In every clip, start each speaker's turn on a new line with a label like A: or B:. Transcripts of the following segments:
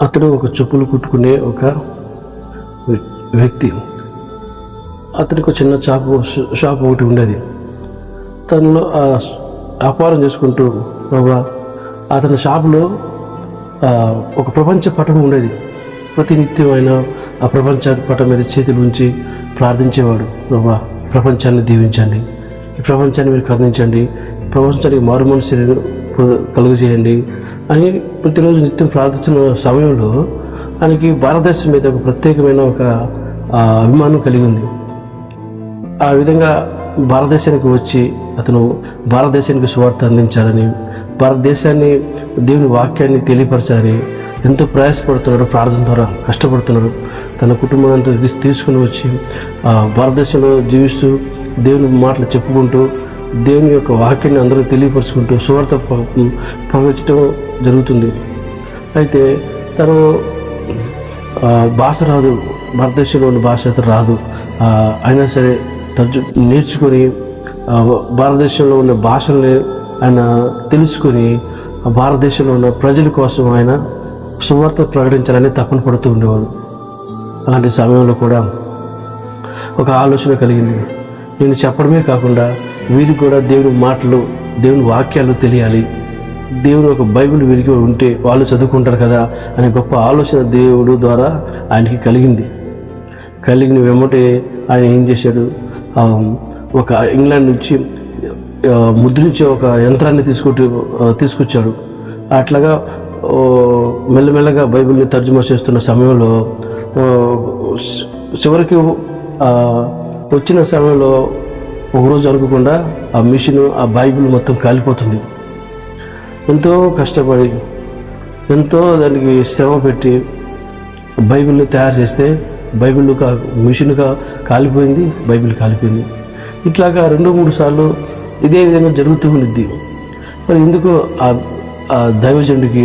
A: అతడు ఒక చెప్పులు కుట్టుకునే ఒక వ్యక్తి. అతనికి ఒక చిన్న షాప్ ఒకటి ఉండేది. తనలో వ్యాపారం చేసుకుంటూ అతని షాపులో ఒక ప్రపంచ పటం ఉండేది. ప్రతినిత్యం ఆయన ఆ ప్రపంచ పటం మీద చేతులు ఉంచి ప్రార్థించేవాడు. ప్రపంచాన్ని దీవించండి, ఈ ప్రపంచాన్ని మీరు కరుణించండి, ప్రపంచానికి మారు మనసు కలుగజేయండి అని ప్రతిరోజు నిత్యం ప్రార్థించిన సమయంలో ఆయనకి భారతదేశం మీద ఒక ప్రత్యేకమైన ఒక అభిమానం కలిగి ఉంది. ఆ విధంగా భారతదేశానికి వచ్చి అతను భారతదేశానికి సువార్త అందించాలని, భారతదేశాన్ని దేవుని వాక్యాన్ని తెలియపరచాలని ఎంతో ప్రయాసపడుతున్నాడు. ప్రార్థన ద్వారా కష్టపడుతున్నాడు. తన కుటుంబం అంతా తీసుకుని వచ్చి భారతదేశంలో జీవిస్తూ దేవుని మాటలు చెప్పుకుంటూ దేవుని యొక్క వాక్యాన్ని అందరూ తెలియపరుచుకుంటూ సువార్త ప్రవచించడం జరుగుతుంది. అయితే తను భాష రాదు, భారతదేశంలో ఉన్న భాష అయితే రాదు. అయినా సరే నేర్చుకొని భారతదేశంలో ఉన్న భాషల్ని ఆయన తెలుసుకొని భారతదేశంలో ఉన్న ప్రజల కోసం ఆయన సువార్త ప్రకటించాలని తపన పడుతూ ఉండేవాడు. అలాంటి సమయంలో కూడా ఒక ఆలోచన కలిగింది. నేను చెప్పడమే కాకుండా వీరికి కూడా దేవుని మాటలు, దేవుని వాక్యాలు తెలియాలి, దేవుని ఒక బైబిల్ వీరికి ఉంటే వాళ్ళు చదువుకుంటారు కదా అనే గొప్ప ఆలోచన దేవుడు ద్వారా ఆయనకి కలిగిన వెంబటే ఆయన ఏం చేశాడు, ఒక ఇంగ్లాండ్ నుంచి ముద్రించే ఒక యంత్రాన్ని తీసుకొచ్చాడు. అట్లాగా మెల్లమెల్లగా బైబిల్ని తర్జుమా చేస్తున్న సమయంలో చివరికి వచ్చిన సమయంలో ఒకరోజు అనుకోకుండా ఆ మిషన్, ఆ బైబిల్ మొత్తం కాలిపోతుంది. ఎంతో కష్టపడి ఎంతో దానికి శ్రమ పెట్టి బైబిల్ని తయారు చేస్తే బైబిల్ మిషన్గా కాలిపోయింది, బైబిల్ కాలిపోయింది. ఇట్లాగా 2-3 సార్లు ఇదే విధంగా జరుగుతూ ఉంది. మరి ఎందుకు ఆ దైవజనుడికి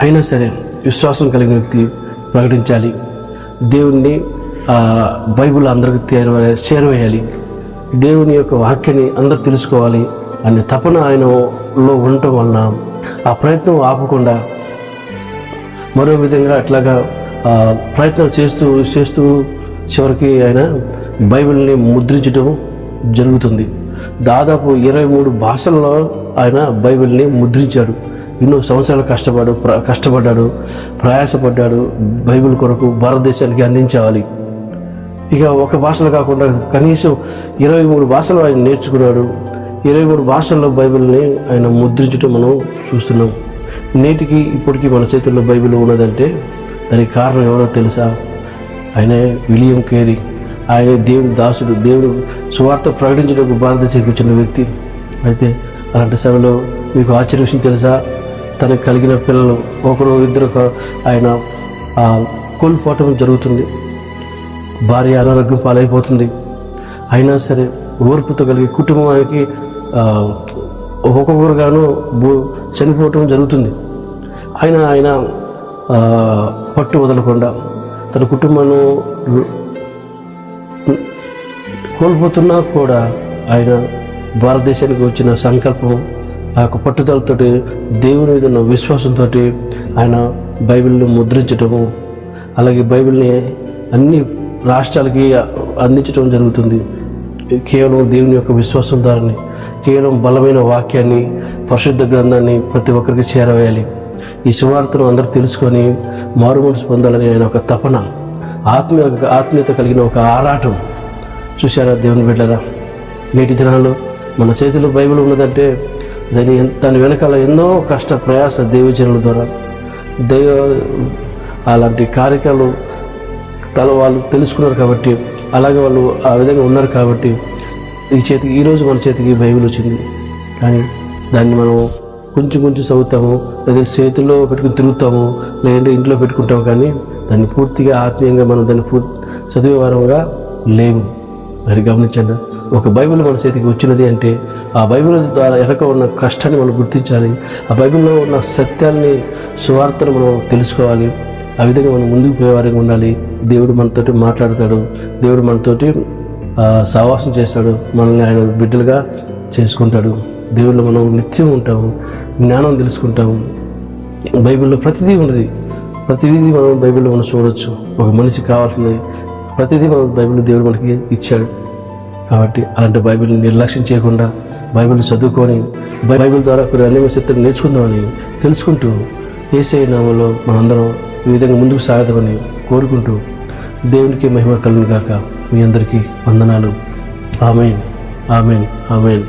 A: అయినా సరే విశ్వాసం కలిగిన వ్యక్తి ప్రకటించాలి, దేవుణ్ణి బైబిల్ అందరికి చేరవేయాలి, దేవుని యొక్క వాక్యాన్ని అందరూ తెలుసుకోవాలి అనే తపన ఆయనలో ఉండటం వలన ఆ ప్రయత్నం ఆపకుండా మరో విధంగా అట్లాగా ప్రయత్నాలు చేస్తూ చివరికి ఆయన బైబిల్ని ముద్రించడం జరుగుతుంది. దాదాపు 23 భాషల్లో ఆయన బైబిల్ని ముద్రించాడు. ఎన్నో సంవత్సరాలు కష్టపడ్డాడు, ప్రయాసపడ్డాడు. బైబిల్ కొరకు భారతదేశానికి అందించాలి. ఇక ఒక భాషలో కాకుండా కనీసం 23 భాషలు ఆయన నేర్చుకున్నాడు. 23 భాషల్లో బైబిల్ని ఆయన ముద్రించడం మనం చూస్తున్నాం. నేటికి ఇప్పటికీ మన చేతుల్లో బైబిల్ ఉన్నదంటే దానికి కారణం ఎవరో తెలుసా? ఆయన విలియం కేరీ. ఆయన దేవుని దాసుడు, దేవుడు సువార్త ప్రకటించడానికి భారతదేశానికి వచ్చిన వ్యక్తి. అయితే అలాంటి సమయంలో మీకు ఆశ్చర్య విషయం తెలుసా? తనకు కలిగిన పిల్లలు 1-2 ఆయన కోల్పోవటం జరుగుతుంది. భార్య అనారోగ్యం పాలైపోతుంది. అయినా సరే ఓర్పుతో కలిగి కుటుంబానికి ఒక్కొక్కరుగాను చనిపోవటం జరుగుతుంది. ఆయన పట్టు వదలకుండా తన కుటుంబాన్ని కోల్పోతున్నా కూడా ఆయన భారతదేశానికి వచ్చిన సంకల్పం, ఆ యొక్క పట్టుదలతోటి, దేవుని మీద ఉన్న విశ్వాసంతో ఆయన బైబిల్ని ముద్రించటము, అలాగే బైబిల్ని అన్ని రాష్ట్రాలకి అందించడం జరుగుతుంది. కేవలం దేవుని యొక్క విశ్వాసం ద్వారానే, కేవలం బలమైన వాక్యాన్ని, పరిశుద్ధ గ్రంథాన్ని ప్రతి ఒక్కరికి చేరవేయాలి. ఈ సువార్తను అందరూ తెలుసుకొని మారు మనసు పొందాలని ఆయన ఒక తపన, ఆత్మీయత కలిగిన ఒక ఆరాటం. చూశారా దేవుని బిడ్డరా? నేటి దినాల్లో మన చేతిలో బైబిల్ ఉన్నదంటే దాని వెనకాల ఎన్నో కష్ట ప్రయాస దైవజనుల ద్వారా అలాంటి కార్యక్రమాలు వాళ్ళు తెలుసుకున్నారు కాబట్టి, అలాగే వాళ్ళు ఆ విధంగా ఉన్నారు కాబట్టి ఈరోజు మన చేతికి బైబిల్ వచ్చింది. కానీ దాన్ని మనం కొంచెం చదువుతాము, లేదా చేతుల్లో పెట్టుకుని తిరుగుతాము, లేదంటే ఇంట్లో పెట్టుకుంటాము. కానీ దాన్ని పూర్తిగా ఆత్మీయంగా మనం దాన్ని చదివే వారంగా లేము. మరి గమనించండి, ఒక బైబిల్ మన చేతికి వచ్చినది అంటే ఆ బైబిల్ ద్వారా వెనక ఉన్న కష్టాన్ని మనం గుర్తించాలి. ఆ బైబిల్లో ఉన్న సత్యాన్ని, సువార్తను మనం తెలుసుకోవాలి. ఆ విధంగా మనం ముందుకు పోయేవారికి ఉండాలి. దేవుడు మనతోటి మాట్లాడతాడు, దేవుడు మనతోటి సహవాసం చేస్తాడు, మనల్ని ఆయన బిడ్డలుగా చేసుకుంటాడు. దేవుళ్ళు మనం నిత్యం ఉంటాము, జ్ఞానం తెలుసుకుంటాము. బైబిల్లో ప్రతిదీ ఉన్నది. ప్రతిదీ మనం బైబిల్లో మనం చూడవచ్చు. ఒక మనిషికి కావాల్సింది ప్రతిదీ మనం బైబిల్లో దేవుడు మనకి ఇచ్చాడు. కాబట్టి అలాంటి బైబిల్ని నిర్లక్ష్యం చేయకుండా బైబిల్ని చదువుకొని బైబిల్ ద్వారా కొన్ని అన్ని సత్యాలు నేర్చుకుందామని తెలుసుకుంటూ యేసయ్య నామములో మనందరం ఈ విధంగా ముందుకు సాగదామని కోరుకుంటూ దేవునికి మహిమ కలుగును గాక. మీ అందరికీ వందనాలు. ఆమేన్, ఆమేన్, ఆమేన్.